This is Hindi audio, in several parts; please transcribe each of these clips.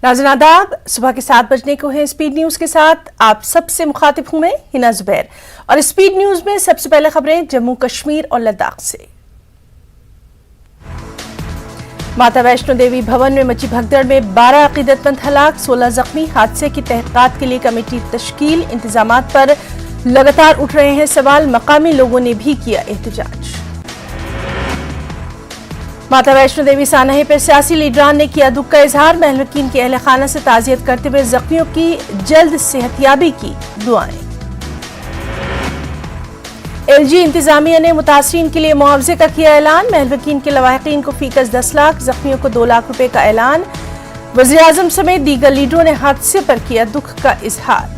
नाज़रीन आदाब, सुबह के 7 बजने को है स्पीड न्यूज के साथ आप सबसे मुखातिब हूं मैं हिना जुबैर। और स्पीड न्यूज में सबसे पहले खबरें जम्मू कश्मीर और लद्दाख से। माता वैष्णो देवी भवन में मची भगदड़ में 12 अकीदतमंद हलाक, 16 जख्मी। हादसे की तहकीकात के लिए कमेटी तश्कील। इंतजामात पर लगातार उठ रहे हैं सवाल, मकामी लोगों ने भी किया एहतजाज। माता वैष्णो देवी सानहे पर सियासी लीडरान ने किया दुख का इजहार। महलवकीन के अहल खाना से ताजियत करते हुए जख्मियों की जल्द सेहतयाबी की दुआएं। LG इंतजामिया ने मुतासरीन के लिए मुआवजे का किया ऐलान। महलवकीन के लवाहिकीन को फीकस 10 लाख, जख्मियों को 2 लाख रुपए का ऐलान। वज़ीर आज़म समेत दीगर लीडरों ने हादसे पर किया दुख का इजहार।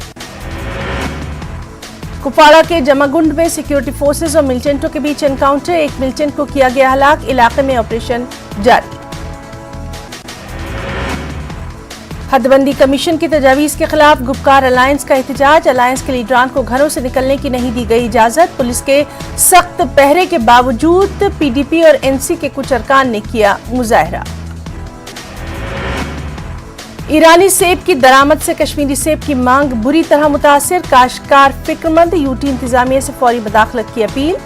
कुपवाड़ा के जमागुंड में सिक्योरिटी फोर्सेस और मिलिटेंटों के बीच एनकाउंटर, एक मिलिटेंट को किया गया हलाक। इलाके में ऑपरेशन जारी। हदबंदी कमीशन की तजावीज के खिलाफ गुपकार अलायंस का एहतजाज। अलायंस के लीडरान को घरों से निकलने की नहीं दी गई इजाजत। पुलिस के सख्त पहरे के बावजूद PDP और NC के कुछ अरकान ने किया मुजाहरा। ईरानी सेब की दरामद से कश्मीरी सेब की मांग बुरी तरह मुतासिर। काश्तकार फिक्रमंद, UT इंतजामिया से फौरी मुदाखलत की अपील।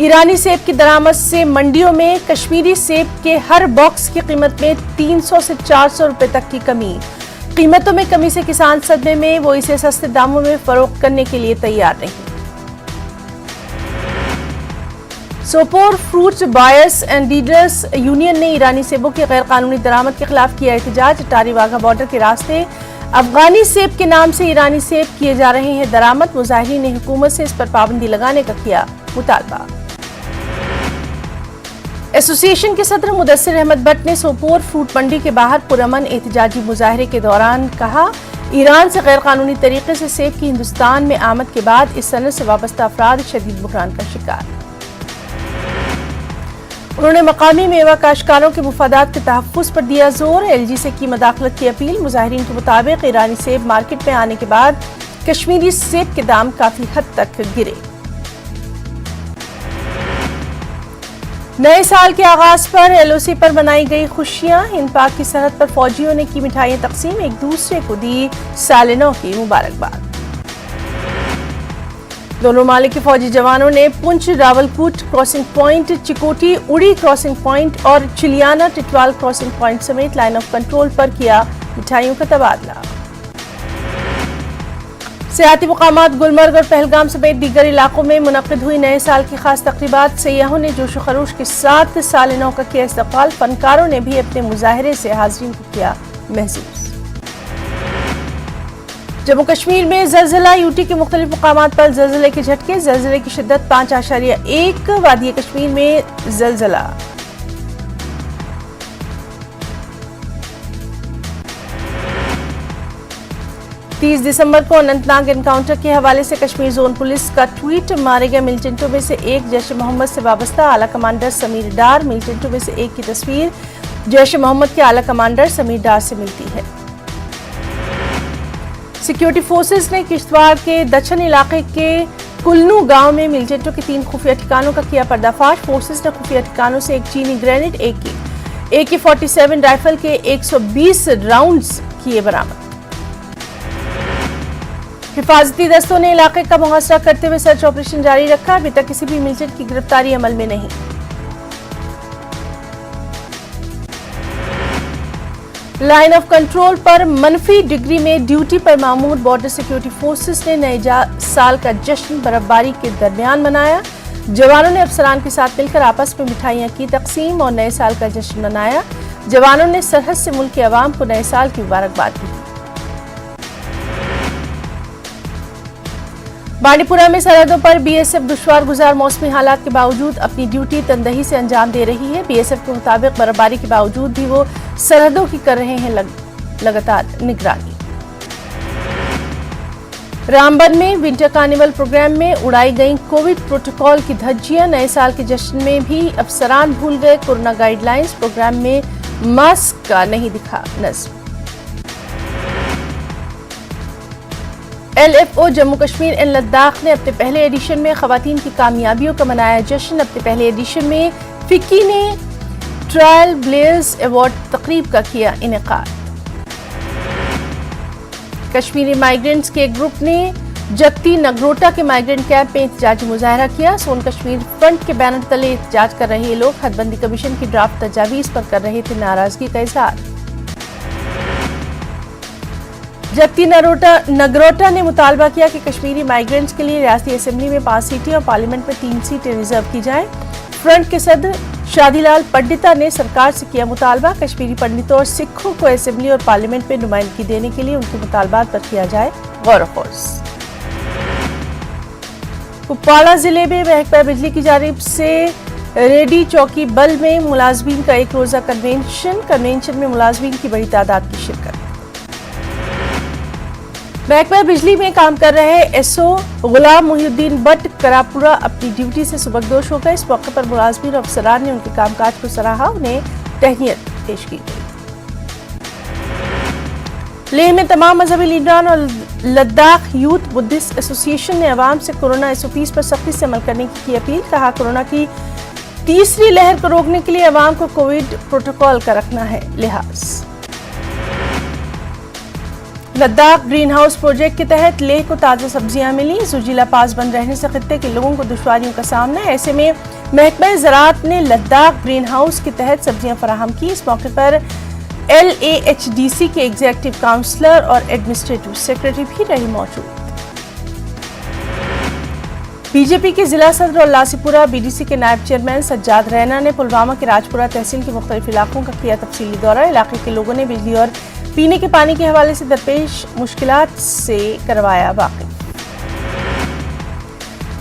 ईरानी सेब की दरामद से मंडियों में कश्मीरी सेब के हर बॉक्स की कीमत में 300 से 400 रुपए तक की कमी। कीमतों में कमी से किसान सदमे में, वो इसे सस्ते दामों में फरोख्त करने के लिए तैयार नहीं। Sopore fruit buyers and dealers union ने ईरानी सेबों की गैर कानूनी दरामद के खिलाफ किया एहतजाज। अटारी वाघा बॉर्डर के रास्ते अफगानी सेब के नाम से ईरानी सेब किए जा रहे हैं दरामद। मुजाहिरीन ने हुकूमत से इस पर पाबंदी लगाने का किया मुतालबा। एसोसिएशन के सदर मुदस्सिर अहमद भट्ट ने सोपोर फ्रूट मंडी के बाहर पुरअमन एहतजाजी मुजाहरे के दौरान कहा, ईरान से गैर कानूनी तरीके से सेब की हिंदुस्तान में आमद के बाद इस सनत से वाबस्ता अफराद शदीद बुहरान का शिकार। उन्होंने मकामी मेवा काश्तकारों के मुफादात के तहफ़्फ़ुज़ पर दिया जोर। LG से की मदाखलत की अपील। मुजाहिरीन के मुताबिक ईरानी सेब मार्केट में आने के बाद कश्मीरी सेब के दाम काफी हद तक गिरे। नए साल के आगाज पर LOC पर मनाई गई खुशियां। हिंद पाक की सरहद पर फौजियों ने की मिठाइयां तकसीम, एक दूसरे को दी साल नौ की मुबारकबाद। दोनों मालिक के फौजी जवानों ने पुंछ रावलकोट क्रॉसिंग पॉइंट, चिकोटी उड़ी क्रॉसिंग पॉइंट और चिलियाना टिटवाल क्रॉसिंग पॉइंट समेत लाइन ऑफ कंट्रोल पर किया मिठाइयों का तबादला। सियाती मुकामात गुलमर्ग और पहलगाम समेत दीगर इलाकों में मुनक्किद हुई नए साल की खास तकरीबात। सयाहों ने जोश खरोश के साथ साल नौ का किया इस्तकबाल। फनकारों ने भी अपने मुजाहरे से हाज़रीन को किया महसूस। जम्मू कश्मीर में ज़लज़ला, UT के मुख्तलिफ मुकामात पर ज़लज़ले के झटके। ज़लज़ले की शिद्दत 5.1। वादी कश्मीर में ज़लज़ला। तीस दिसंबर को अनंतनाग एनकाउंटर के हवाले से कश्मीर जोन पुलिस का ट्वीट। मारे गए मिलिटेंटों में से एक जैश मोहम्मद से वाबस्ता आला कमांडर समीर डार। मिलिटेंटों में से एक की तस्वीर जैश मोहम्मद के आला कमांडर समीर डार से मिलती है। सिक्योरिटी फोर्सेस ने किश्तवाड़ के दक्षिण इलाके के कुलनू गांव में मिलिटेंटों के 3 खुफिया ठिकानों का किया पर्दाफाश। फोर्सेस ने खुफिया ठिकानों से एक चीनी ग्रेनेड, एक AK-47 राइफल के 120 राउंड्स किए बरामद। हिफाजती दस्तों ने इलाके का मुहासरा करते हुए सर्च ऑपरेशन जारी रखा। अभी तक किसी भी मिलिटेंट की गिरफ्तारी अमल में नहीं। लाइन ऑफ कंट्रोल पर मनफी डिग्री में ड्यूटी पर मामूर बॉर्डर सिक्योरिटी फोर्सेस ने नए साल का जश्न बर्फबारी के दरमियान मनाया। जवानों ने अफसरान के साथ मिलकर आपस में मिठाइयां की तकसीम और नए साल का जश्न मनाया। जवानों ने सरहद से मुल्क के अवाम को नए साल की मुबारकबाद दी। बांडीपुरा में सरहदों पर BSF दुश्वार गुजार मौसमी हालात के बावजूद अपनी ड्यूटी तनदही से अंजाम दे रही है। BSF के मुताबिक बर्फबारी के बावजूद भी वो सरहदों की कर रहे हैं लगातार निगरानी। रामबन में विंटर कार्निवल प्रोग्राम में उड़ाई गई कोविड प्रोटोकॉल की धज्जियां। नए साल के जश्न में भी अफसरान भूल गए कोरोना गाइडलाइंस। प्रोग्राम में मास्क का नहीं दिखा नज़्म। LFO जम्मू कश्मीर एंड लद्दाख ने अपने पहले एडिशन में खवातीन की कामयाबियों का मनाया जश्न। अपने पहले एडिशन में फिक्की ने ट्रायल ब्लेयर्स अवार्ड तकरीब का किया इनेकाद। कश्मीरी माइग्रेंट्स के एक ग्रुप ने जगती नगरोटा के माइग्रेंट कैंप में एहतजाजी मुजाहरा किया। सोन कश्मीर फ्रंट के बैनर तले एहतजाज कर रहे ये लोग हदबंदी कमीशन की ड्राफ्ट तजावीज पर कर रहे थे नाराजगी का इजहार। जगती नगरोटा ने मुतालबा किया कि कश्मीरी माइग्रेंट्स के लिए रियासती असेंबली में 5 सीटें और पार्लियामेंट में 3 सीटें रिजर्व की जाएं। फ्रंट के सदर शादीलाल पंडिता ने सरकार से किया मुतालबा, कश्मीरी पंडितों और सिखों को असेंबली और पार्लियामेंट में नुमाइंदगी देने के लिए उनके मुतालबात पर किया जाए गौर फोर्स। कुपवाड़ा जिले में महकमा बिजली की जानिब से रेडी चौकी बल में मुलाजमीन का एक रोजा कन्वेंशन में मुलाजमीन की बड़ी तादाद की शिरकत। महकमा बिजली में काम कर रहे एसओ गुलाम मुहिउद्दीन बट करापुरा अपनी ड्यूटी से सुबकदोश हो गए। इस मौके पर मुलाजमीन और अफसरान ने उनके कामकाज को सराहा, उन्हें तहनीयत पेश की गई। लेह में तमाम मजहबी लीडरान और लद्दाख यूथ बुद्धिस्ट एसोसिएशन ने अवाम से कोरोना एसओपीज पर सख्ती से अमल करने की अपील। कहा, कोरोना की तीसरी लहर को रोकने के लिए अवाम को कोविड प्रोटोकॉल का रखना है लिहाज। लद्दाख ग्रीन हाउस प्रोजेक्ट के तहत लेह को ताज़ा सब्जियां मिली। जुजीला पास बंद रहने से खित्ते के लोगों को दुश्वारियों का सामना है। ऐसे में महकमा ज़राअत ने लद्दाख ग्रीन हाउस के तहत सब्जियां फराहम की। इस मौके पर LAHDC के एग्जीक्यूटिव काउंसलर और एडमिनिस्ट्रेटिव सेक्रेटरी भी रही मौजूद। बीजेपी के जिला सदर और लासीपुरा BDC के नायब चेयरमैन सज्जाद रैना ने पुलवामा के राजपुरा तहसील के मुख्तलिफ इलाकों का किया तफसीली दौरा। इलाके के लोगों ने बिजली और पीने के पानी के हवाले से दरपेश मुश्किलात से करवाया वाकिफ।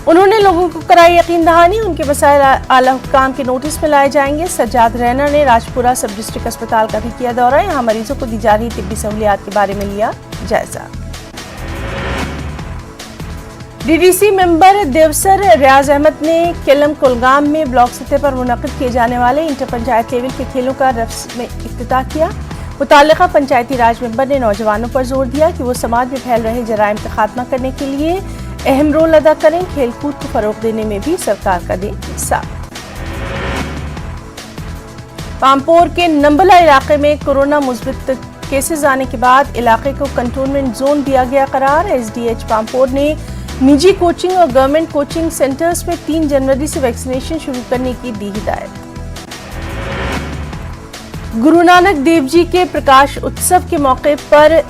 उन्होंने लोगों को कराई यकीन दहानी, उनके मसाइल आला हुक्काम के नोटिस में लाए जाएंगे। सज्जाद रैना ने राजपुरा सब डिस्ट्रिक्ट अस्पताल का भी किया दौरा। यहाँ मरीजों को दी जा रही तिब्बी सहूलियात के बारे में लिया जायजा। DDC मेंबर देवसर रियाज अहमद ने केलम कुलगाम में ब्लॉक सतह पर मुनक़िद किए जाने वाले इंटर पंचायत लेवल के खेलों का रस्म में इफ्तिताह किया। मुताल्लिका पंचायती राज मेंबर ने नौजवानों पर जोर दिया कि वो समाज में फैल रहे जराइम का खात्मा करने के लिए अहम रोल अदा करें। खेलकूद को फरोग देने में भी सरकार का दें साथ। पामपोर के नंबला इलाके में कोरोना मुस्बित केसेस आने के बाद इलाके को कंटोनमेंट जोन दिया गया करार। SDH पामपोर ने निजी कोचिंग और गवर्नमेंट कोचिंग सेंटर्स में 3 जनवरी से वैक्सीनेशन शुरू करने की दी हिदायत। गुरु नानक देव जी के प्रकाश उत्सव के मौके पर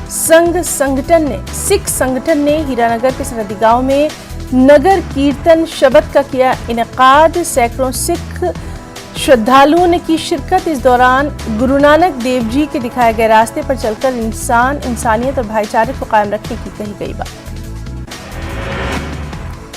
सिख संगठन ने हीरानगर के सरहदी गांव में नगर कीर्तन शबद का किया इनेकाद। सैकड़ों सिख श्रद्धालुओं ने की शिरकत। इस दौरान गुरु नानक देव जी के दिखाए गए रास्ते पर चलकर इंसानियत और भाईचारे को कायम रखने की कही गई बात।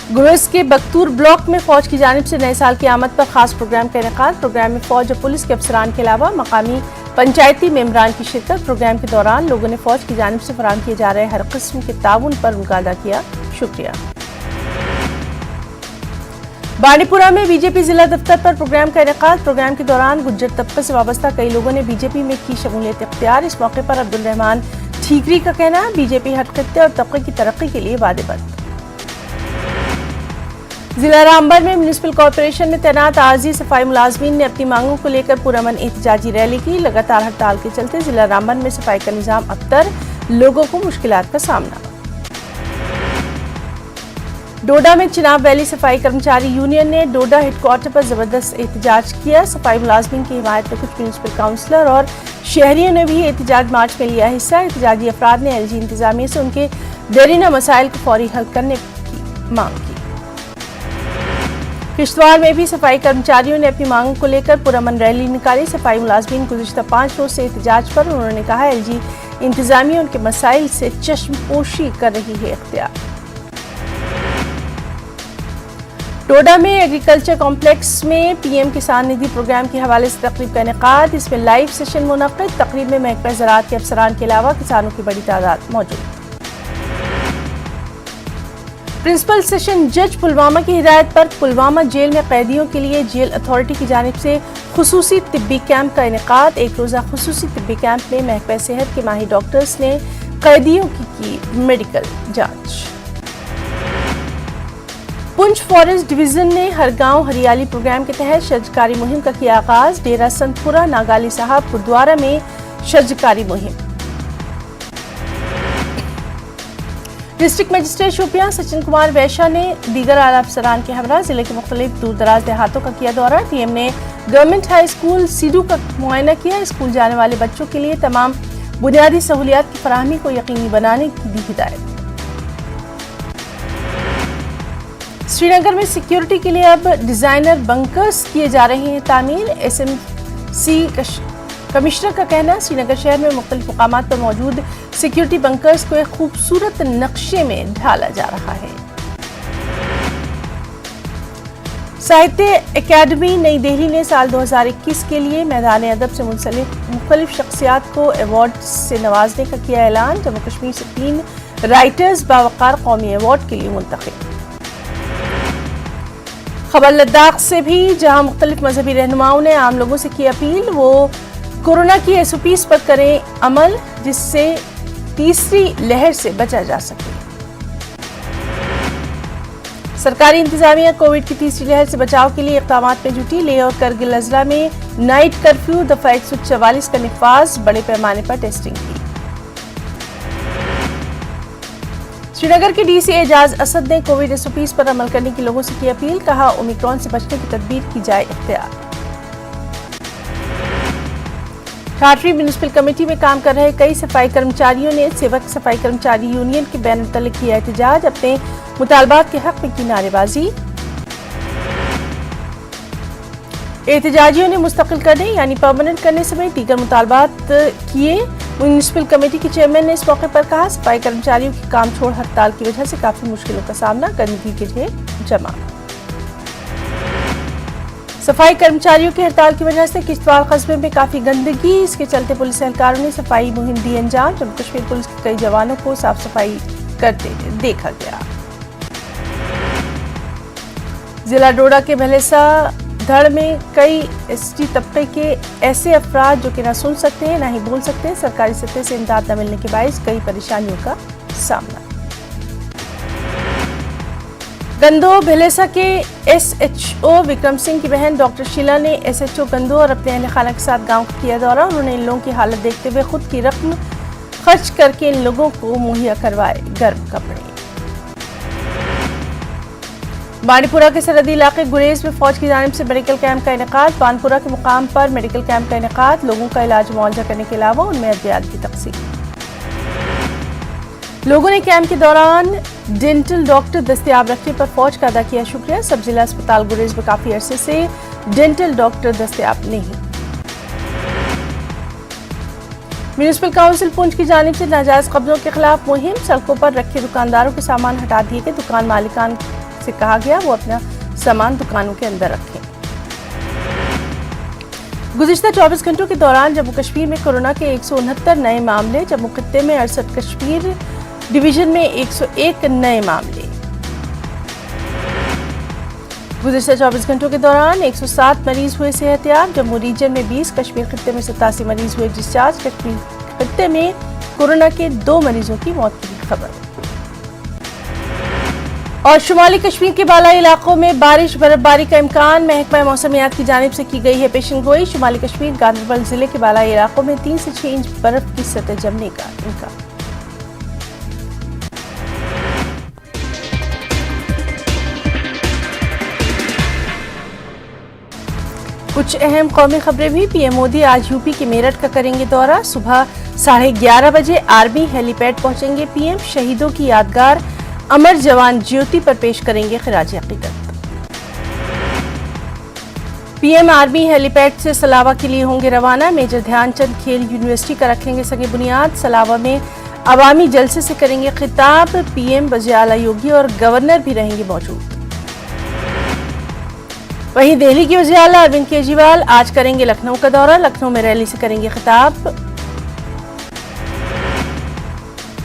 गुरेज के बख्तूर ब्लॉक में फौज की जानिब से नए साल की आमद पर खास प्रोग्राम का इनेकाद। प्रोग्राम में फौज और पुलिस के अफसरान के अलावा मकामी पंचायती मेंबरान की शिरकत। प्रोग्राम के दौरान लोगों ने फौज की जानिब से फराहम किए जा रहे हर किस्म के ताउन पर उनका अदा किया शुक्रिया। बांडीपुरा में बीजेपी जिला दफ्तर पर प्रोग्राम का इनेकाद। प्रोग्राम के दौरान गुज्जर तबके से वाबस्ता कई लोगों ने बीजेपी में की शमूलियत इख्तियार। इस मौके पर अब्दुल रहमान ठीकरी का कहना है, बीजेपी हर खित्ते और तबके की तरक्की के लिए वादेबद्ध। जिला रामबन में म्युनिसिपल कॉर्पोरेशन में तैनात आरजी सफाई मुलाजमीन ने अपनी मांगों को लेकर पुरअमन एहतजाजी रैली की। लगातार हड़ताल के चलते जिला रामबन में सफाई का निजाम अबतर, लोगों को मुश्किलात का सामना। डोडा में चिनाब वैली सफाई कर्मचारी यूनियन ने डोडा हेडक्वार्टर पर जबरदस्त एहतजाज किया। सफाई मुलाजमीन की हिमायत में कुछ म्युनिसिपल काउंसलर और शहरियों ने भी एहतजाज मार्च में लिया हिस्सा। एहतजाजी अफराद ने LG इंतजामिया से उनके देरीना मसाइल को फौरी हल करने की मांग की। किश्तवाड़ में भी सफाई कर्मचारियों ने अपनी मांगों को लेकर पुरअमन रैली निकाली। सफाई मुलाजमीन गुज़िश्ता 5 रोज से एहतजाज पर। उन्होंने कहा, LG इंतजामिया उनके मसाइल से चश्मपोशी कर रही है इख्तियार। डोडा में एग्रीकल्चर कॉम्प्लेक्स में PM किसान निधि प्रोग्राम के हवाले से तकरीब का इनेकाद। इसमें लाइव सेशन मुनक़्क़िद। तकरीब में महकमा ज़राअत के अफसरान के अलावा किसानों की बड़ी तादाद मौजूद। प्रिंसिपल सेशन जज पुलवामा की हिदायत पर पुलवामा जेल में कैदियों के लिए जेल अथॉरिटी की जानिब से खुसूसी तिब्बी कैंप का इनेकाद। एक रोज़ा खुसूसी तिब्बी कैंप में महकमा सेहत के माहिर डॉक्टर्स ने कैदियों की मेडिकल जांच। पुंछ फॉरेस्ट डिवीजन ने हर गांव हरियाली प्रोग्राम के तहत शजकारी मुहिम का किया आगाज। डेरा संतपुरा नागाली साहब गुरुद्वारा में शजकारी मुहिम। डिस्ट्रिक्ट मजिस्ट्रेट शोपियां सचिन कुमार वैश्या ने दीगर आला अफसरान के हमरा जिले के मुख्तलिफ दूर दराज देहातों का किया दौरा। डीएम ने गवर्नमेंट हाई स्कूल सीडू का मुआयना किया। स्कूल जाने वाले बच्चों के लिए तमाम बुनियादी सहूलियात की फराहमी को यकीनी बनाने की दी हिदायत। श्रीनगर में सिक्योरिटी के लिए अब डिजाइनर बंकर्स किए जा रहे हैं तामीर। एसएमसी कमिश्नर का कहना, श्रीनगर शहर में मुख्तलिफ मुकामात पर मौजूद सिक्योरिटी बंकर्स को एक खूबसूरत नक्शे में ढाला जा रहा है। साहित्य अकादमी नई दिल्ली ने साल 2021 के लिए मैदान अदब से मुख्तलिफ शख्सियात को अवार्ड से नवाजने का किया ऐलान। जम्मू कश्मीर से 3 राइटर्स बावकार कौमी अवार्ड के लिए मुंतखब। खबर लद्दाख से भी, जहां मुख्तलिफ मजहबी रहनुमाओं ने आम लोगों से की अपील वो कोरोना की एसओपीज पर करें अमल, जिससे तीसरी लहर से बचा जा सके। सरकारी इंतजामिया कोविड की तीसरी लहर से बचाव के लिए इक़दाम में जुटी। लेह और करगिल अजला में नाइट कर्फ्यू दफा 144 का निफाज, बड़े पैमाने पर टेस्टिंग की। श्रीनगर के डीसी एजाज असद ने कोविड एसओपीज पर अमल करने की लोगों से की अपील। कहा, ओमिक्रॉन से बचने की तदबीर की जाए इख्तियार। ठाठरी म्यूनिसिपल कमेटी में काम कर रहे कई सफाई कर्मचारियों ने सेवक सफाई कर्मचारी यूनियन के बैनर तले किया एहतजाज। अपने मुतालबात के हक में की नारेबाजी। एहतजाजियों ने मुस्तकिल करने यानी परमानेंट करने समेत दीगर मुतालबात किए। म्यूनिसिपल कमेटी के चेयरमैन ने इस मौके पर कहा, सफाई कर्मचारियों की काम छोड़ हड़ताल की वजह से काफी मुश्किलों का सामना, गंदगी के ढेर जमा। सफाई कर्मचारियों की हड़ताल की वजह से किश्तवाड़ कस्बे में काफी गंदगी, इसके चलते पुलिस एहलकारों ने सफाई मुहिम दी अंजाम। जम्मू कश्मीर पुलिस के कई जवानों को साफ सफाई करते देखा गया। जिला डोडा के भलेसा धड़ में कई एसटी तबके के ऐसे अफराद जो कि न सुन सकते हैं न ही बोल सकते हैं, सरकारी सतह से इमदाद न मिलने के बायस कई परेशानियों का सामना। गंदो भलेसा के एसएचओ विक्रम सिंह की बहन डॉक्टर शीला ने एसएचओ गंदो और अपने अहल खाना के साथ गांव का किया दौरा। उन्होंने इन लोगों की हालत देखते हुए खुद की रकम खर्च करके इन लोगों को मुहैया करवाए गर्म कपड़े। बानीपुरा के सरहदी इलाके गुरेज में फौज की जानिब से मेडिकल कैंप का इनेकाद। बानपुरा के मुकाम पर मेडिकल कैंप का इनेकाद, लोगों का इलाज मुआवजा करने के अलावा उनमें अद्वियात की तकसीम। लोगों ने कैंप के दौरान डेंटल डॉक्टर दस्तयाब रखने पर फौज का अदा किया शुक्रिया। सब जिला अस्पताल गुरेज में काफी अरसे से डेंटल डॉक्टर दस्तयाब नहीं। म्यूनिसिपल काउंसिल पुंछ की जानिब से नाजायज कब्जों के खिलाफ मुहिम। सड़कों पर रखे दुकानदारों के सामान हटा दिए गए। दुकान मालिकान से कहा गया वो अपना सामान दुकानों के अंदर रखें। गुज़िश्ता 24 घंटों के दौरान जम्मू कश्मीर में कोरोना के 169 नए मामले। जम्मू खित्ते में 68, कश्मीर डिवीजन में 101 नए मामले। गुज़िश्ता 24 घंटों के दौरान 107 मरीज हुए सेहतयाब। जम्मू रीजन में 20, कश्मीर खित्ते में 87 मरीज हुए डिस्चार्ज। कश्मीर खित्ते में कोरोना के 2 मरीजों की मौत की खबर। और शुमाली कश्मीर के बालाई इलाकों में बारिश बर्फबारी का इम्कान। महकमा मौसमियात की जानिब से की गई है पेशन गोई। शुमाली कश्मीर गांधरबल जिले के बालाई इलाकों में 3 से 6 इंच बर्फ की सतह जमने का इम्कान। कुछ अहम कौमी खबरें भी। पीएम मोदी आज यूपी के मेरठ का करेंगे दौरा। सुबह 11:30 बजे आर्मी हेलीपैड पहुंचेंगे पीएम। शहीदों की यादगार अमर जवान ज्योति पर पेश करेंगे खिराज अकीदत। पीएम आर्मी हेलीपैड से सलावा के लिए होंगे रवाना। मेजर ध्यानचंद खेल यूनिवर्सिटी का रखेंगे सगे बुनियाद। सलावा में अवामी जलसे से करेंगे खिताब। पीएम वज़ीर आला योगी और गवर्नर भी रहेंगे मौजूद। वहीं दिल्ली के वज़ीर आला अरविंद केजरीवाल आज करेंगे लखनऊ का दौरा। लखनऊ में रैली से करेंगे खिताब।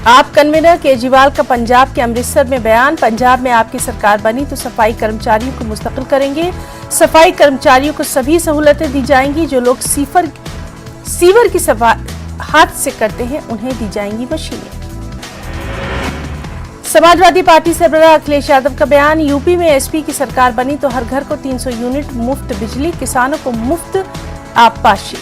आप कन्वीनर केजरीवाल का पंजाब के अमृतसर में बयान। पंजाब में आपकी सरकार बनी तो सफाई कर्मचारियों को मुस्तकिल करेंगे। सफाई कर्मचारियों को सभी सहूलतें दी जाएंगी। जो लोग सीवर की सफाई हाथ से करते हैं उन्हें दी जाएंगी मशीनें। समाजवादी पार्टी सरबराह अखिलेश यादव का बयान, यूपी में एसपी की सरकार बनी तो हर घर को 300 यूनिट मुफ्त बिजली, किसानों को मुफ्त आबपाशी।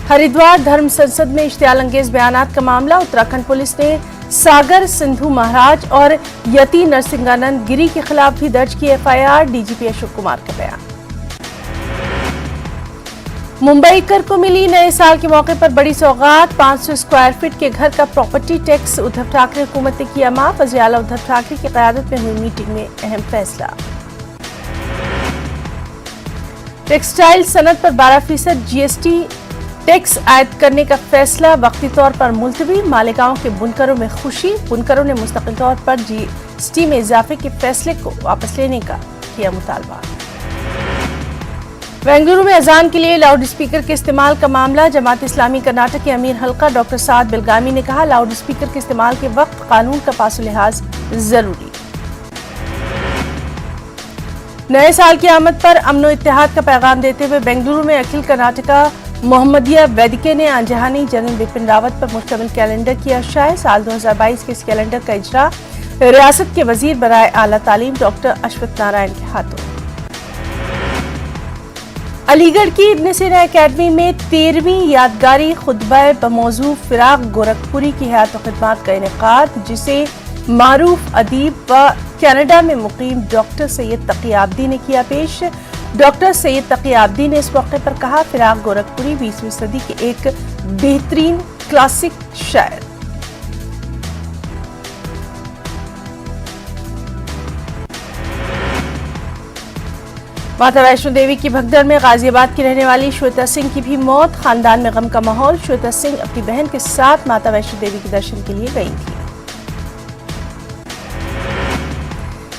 हरिद्वार धर्म संसद में इश्तियाल अंगेज बयानात का मामला, उत्तराखंड पुलिस ने सागर सिंधु महाराज और यति नरसिंहानंद गिरी के खिलाफ भी दर्ज की एफआईआर, डीजीपी अशोक कुमार का बयान। मुंबईकर को मिली नए साल के मौके पर बड़ी सौगात, 500 स्क्वायर फीट के घर का प्रॉपर्टी टैक्स उद्धव ठाकरे हुकूमत ने किया माफ, वज़ीर आला उद्धव ठाकरे की क़यादत में हुई मीटिंग में अहम फैसला। टेक्सटाइल सनत पर 12% जीएसटी टैक्स आयद करने का फैसला वक्ती तौर पर मुलतवी, मालेगांव के बुनकरों में खुशी, बुनकरों ने मुस्तकिल तौर पर जीएसटी में इजाफे के फैसले को वापस लेने का किया मुतालबा। बेंगलुरु में अजान के लिए लाउड स्पीकर के इस्तेमाल का मामला, जमात इस्लामी कर्नाटक के अमीर हल्का डॉक्टर साद बिलगामी ने कहा, लाउड स्पीकर के इस्तेमाल के वक्त कानून का पास लिहाज जरूरी। नए साल की आमद पर अमनो इत्तेहाद का पैगाम देते हुए बेंगलुरु में अखिल कर्नाटका मोहम्मदिया वेदिके ने आंजहानी जनरल बिपिन रावत पर मुश्तमिल कैलेंडर किया शाये। साल 2022 के इस कैलेंडर का इजरा रियासत के वजीर बराए आला तालीम डॉक्टर अश्वथ नारायण के हाथों। अलीगढ़ की इब्न सीना एकेडमी में 13वीं यादगारी खुतबा बमौजू फिराक गोरखपुरी की हयात व खिदमात का इनेकाद, जिसे मारूफ अदीब व कनाडा में मुकीम डॉक्टर सैयद तकीयाब्दी ने किया पेश। डॉक्टर सैयद तकीयाब्दी ने इस मौके पर कहा, फिराक गोरखपुरी 20वीं सदी के एक बेहतरीन क्लासिक शायर। माता वैष्णो देवी की भगदड़ में गाजियाबाद की रहने वाली श्वेता सिंह की भी मौत, खानदान में गम का माहौल। श्वेता सिंह अपनी बहन के साथ माता वैष्णो देवी के दर्शन के लिए गई थी।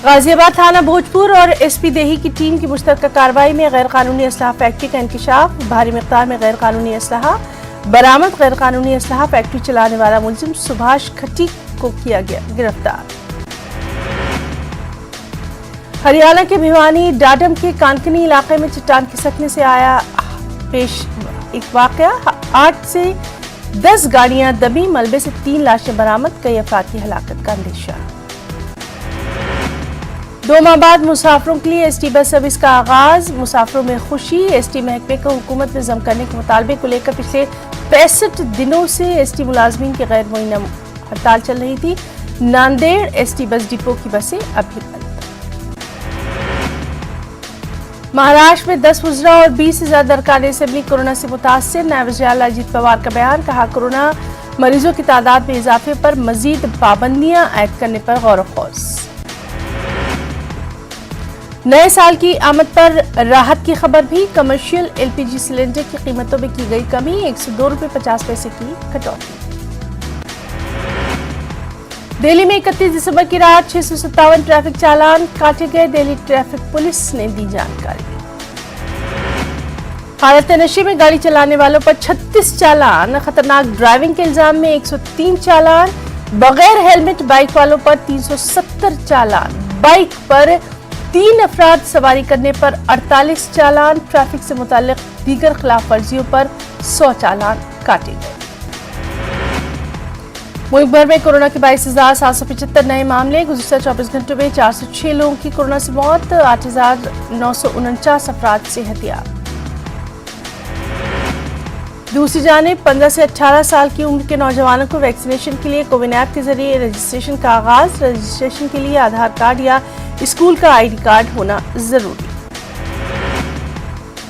गाजियाबाद थाना भोजपुर और एसपी देही की टीम की मुश्तरका कार्रवाई में गैर कानूनी असलहा फैक्ट्री का इंकशाफ, भारी मिकदार में गैर कानूनी असलहा बरामद। गैर कानूनी असलहा फैक्ट्री चलाने वाला मुलजिम सुभाष खट्टी को किया गया गिरफ्तार। हरियाणा के भिवानी डाडम के कानकनी इलाके में चट्टान खिसकने से आया पेश एक वाकया, 8 से 10 गाड़ियां दबी, मलबे से 3 लाशें बरामद, कई अफराद की हलाकत का अंदेशा। 2 माह बाद मुसाफिरों के लिए एसटी बस सर्विस का आगाज, मुसाफिरों में खुशी। एसटी महकमे को हुकूमत में जम करने के मुतालबे को लेकर पिछले 65 दिनों से एसटी मुलाजमीन की गैर मुअय्यना हड़ताल चल रही थी। नांदेड़ एसटी बस डिपो की बसें अभी बंद। महाराष्ट्र में 10 वज़रा और 20 से ज्यादा अरकान असेंबली कोरोना से मुतासर, नायब वज़ीर आला अजीत पवार का बयान, कहा कोरोना मरीजों की तादाद में इजाफे पर मजीद पाबंदियां आयद करने पर गौर खौज। नए साल की आमद पर राहत की खबर भी, कमर्शियल एलपीजी सिलेंडर की कीमतों में की गई कमी, 102 रुपये 50 पैसे की कटौती। दिल्ली में 31 दिसंबर की रात 657 ट्रैफिक चालान काटे गए, दिल्ली ट्रैफिक पुलिस ने दी जानकारी। हालत नशे में गाड़ी चलाने वालों पर 36 चालान, खतरनाक ड्राइविंग के इल्जाम में 103 चालान, बगैर हेलमेट बाइक वालों पर 370 चालान, बाइक पर 3 अफराद सवारी करने पर 48 चालान, ट्रैफिक से मुताल्लिक दीगर खिलाफ वर्जियों पर 100 चालान काटे गए। मुल्क भर में कोरोना के 22,775 नए मामले, गुज़िश्ता 24 घंटों में 406 लोगों की कोरोना से मौत, 8,949 अफराद सेहतियाब। दूसरी जानिब 15 से 18 साल की उम्र के नौजवानों को वैक्सीनेशन के लिए कोविन ऐप के जरिए रजिस्ट्रेशन का आगाज, रजिस्ट्रेशन के लिए आधार कार्ड या स्कूल का आईडी कार्ड होना जरूरी।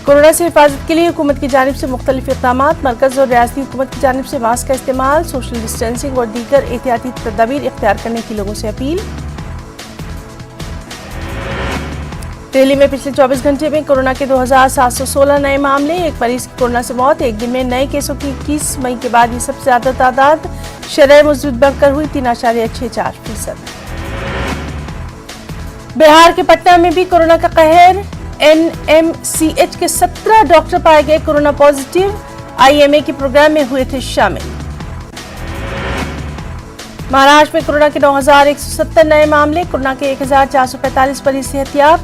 कोरोना से हिफाजत के लिए हुकूमत की जानिब से मुख्तलिफ इक़दामात, मरकज और रियासती हुकूमत की जानिब से मास्क का इस्तेमाल, सोशल डिस्टेंसिंग और दीगर एहतियाती तदाबीर इख्तियार करने की लोगों से अपील। दिल्ली में पिछले 24 घंटे में कोरोना के 2,716 नए मामले, एक मरीज की कोरोना से मौत। एक दिन में नए केसों की 21 मई के बाद ये सबसे ज्यादा तादाद, शरह मजबूत बढ़कर हुई 3.64%। बिहार के पटना में भी कोरोना का कहर, एनएमसीएच के 17 डॉक्टर पाए गए कोरोना पॉजिटिव, आईएमए के प्रोग्राम में हुए थे शामिल। महाराष्ट्र में कोरोना के 9,170 नए मामले, कोरोना के 1,445 मरीज सेहतियाब,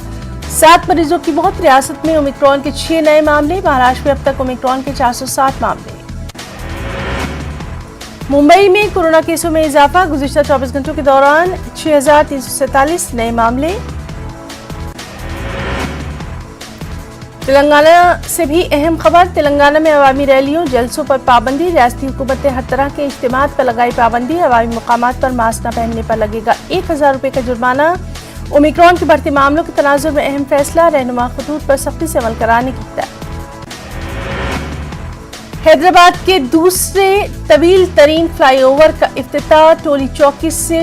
7 मरीजों की मौत। रियासत में ओमिक्रॉन के 6 नए मामले, महाराष्ट्र में अब तक ओमिक्रॉन के 460 मामले। मुंबई में कोरोना केसों में इजाफा, गुज़िश्ता 24 घंटों के दौरान 6,347 नए मामले। तेलंगाना से भी अहम खबर, तेलंगाना में अवामी रैलियों जलसों पर पाबंदी, रियासती हुकूमत ने हर तरह के इज्तिमात पर लगाई पाबंदी, अवामी मुकामात पर मास्क न पहनने पर लगेगा 1,000 रुपये का जुर्माना। ओमिक्रॉन के बढ़ते मामलों के तनाजुर में अहम फैसला, रहनुमा खतूत पर सख्ती से अमल कराने की हिदायत। हैदराबाद के दूसरे तवील तरीन फ्लाईओवर का इफ्तिताह, टोली चौकी से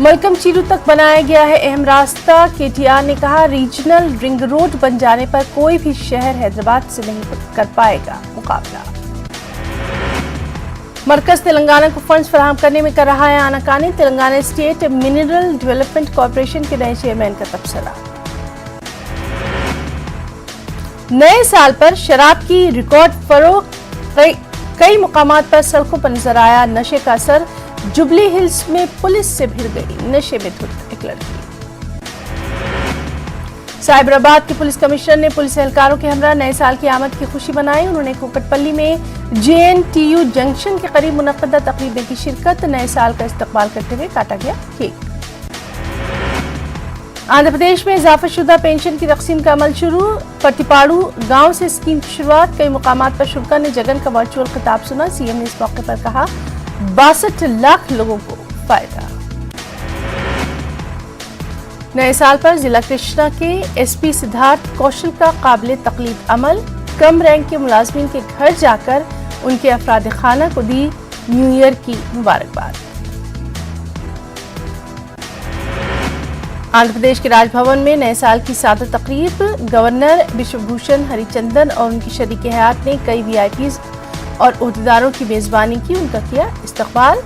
मलकम चीरू तक बनाया गया है अहम रास्ता। केटीआर ने कहा, रीजनल रिंग रोड बन जाने पर कोई भी शहर हैदराबाद से नहीं कर पाएगा मुकाबला। मरकज तेलंगाना को फंड्स फराहम करने में कर रहा है आनाकानी, Telangana state mineral development corporation के नए चेयरमैन का तबसरा। नए साल पर शराब की रिकॉर्ड फरोख्त, कई मुकामात पर सड़कों पर नजर आया नशे का असर। जुबली हिल्स में पुलिस से भिड़ गई नशे में धुत एक लड़की। साइबराबाद के पुलिस कमिश्नर ने पुलिस एहलकारों के हमरा नए साल की आमद की खुशी मनाई। उन्होंने कोकटपल्ली में JNTU जंक्शन के करीब मुनक्कदा तकरीब में की शिरकत। नए साल का इस्तकबाल करते हुए काटा गया केक। आंध्र प्रदेश में इजाफाशुदा पेंशन की तकसीम का अमल शुरू, पट्टीपाड़ू गांव से स्कीम की शुरुआत। कई मुकामात पर शुभकर ने जगन का वर्चुअल खिताब सुना। सीएम ने इस मौके पर कहा, 62 लाख लोगों को फायदा। नए साल पर जिला कृष्णा के SP सिद्धार्थ कौशल का काबिल तकलीद अमल, कम रैंक के मुलाजमीन के घर जाकर उनके अफराद खाना को दी न्यू ईयर की मुबारकबाद। आंध्र प्रदेश के राजभवन में नए साल की सादा तकरीब, गवर्नर विश्वभूषण हरिचंदन और उनकी शरीके हयात ने कई VIPs और ओहदेदारों की मेजबानी की, उनका किया इस्तकबाल।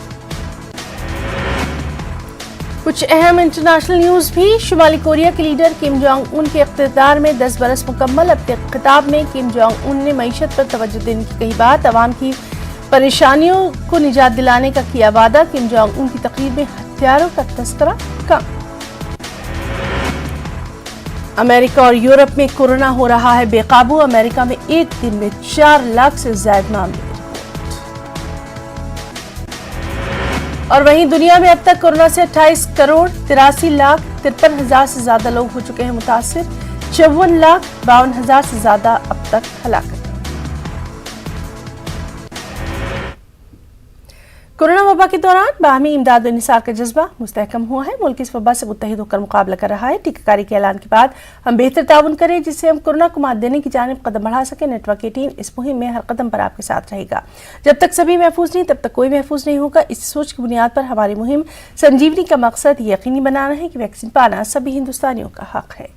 कुछ अहम इंटरनेशनल न्यूज भी, शुमाली कोरिया के लीडर किम जोंग उन के इख्तियार में 10 बरस मुकम्मल। अपने खिताब में किम जोंग उन ने मईशत पर तवज्जो देने की कही बात, अवाम की परेशानियों को निजात दिलाने का किया वादा। किम जोंग उन की तकरीब में हथियारों का तस्करा कम। अमेरिका और यूरोप में कोरोना हो रहा है बेकाबू, अमेरिका में एक दिन में 4 लाख से ज्यादा मामले। और वहीं दुनिया में अब तक कोरोना से 28 करोड़ 83 लाख 53 हजार से ज्यादा लोग हो चुके हैं मुतासिर, 54 लाख 52 हजार से ज्यादा अब तक हलाकत। कोरोना वबा के दौरान बाहमी इमदाद व निसार का जज्बा मुस्तहकम हुआ है। मुल्क इस वबा से मुत्तहिद होकर मुकाबला कर रहा है। टीकाकारी के ऐलान के बाद हम बेहतर ताउन करें जिससे हम कोरोना को मात देने की जानिब कदम बढ़ा सकें। नेटवर्क की टीम इस मुहिम में हर कदम पर आपके साथ रहेगा। जब तक सभी महफूज नहीं तब तक कोई महफूज नहीं होगा। इस सोच की बुनियाद पर हमारी मुहिम संजीवनी का मकसद यकीनी बनाना है कि वैक्सीन पाना सभी हिंदुस्तानियों का हक है।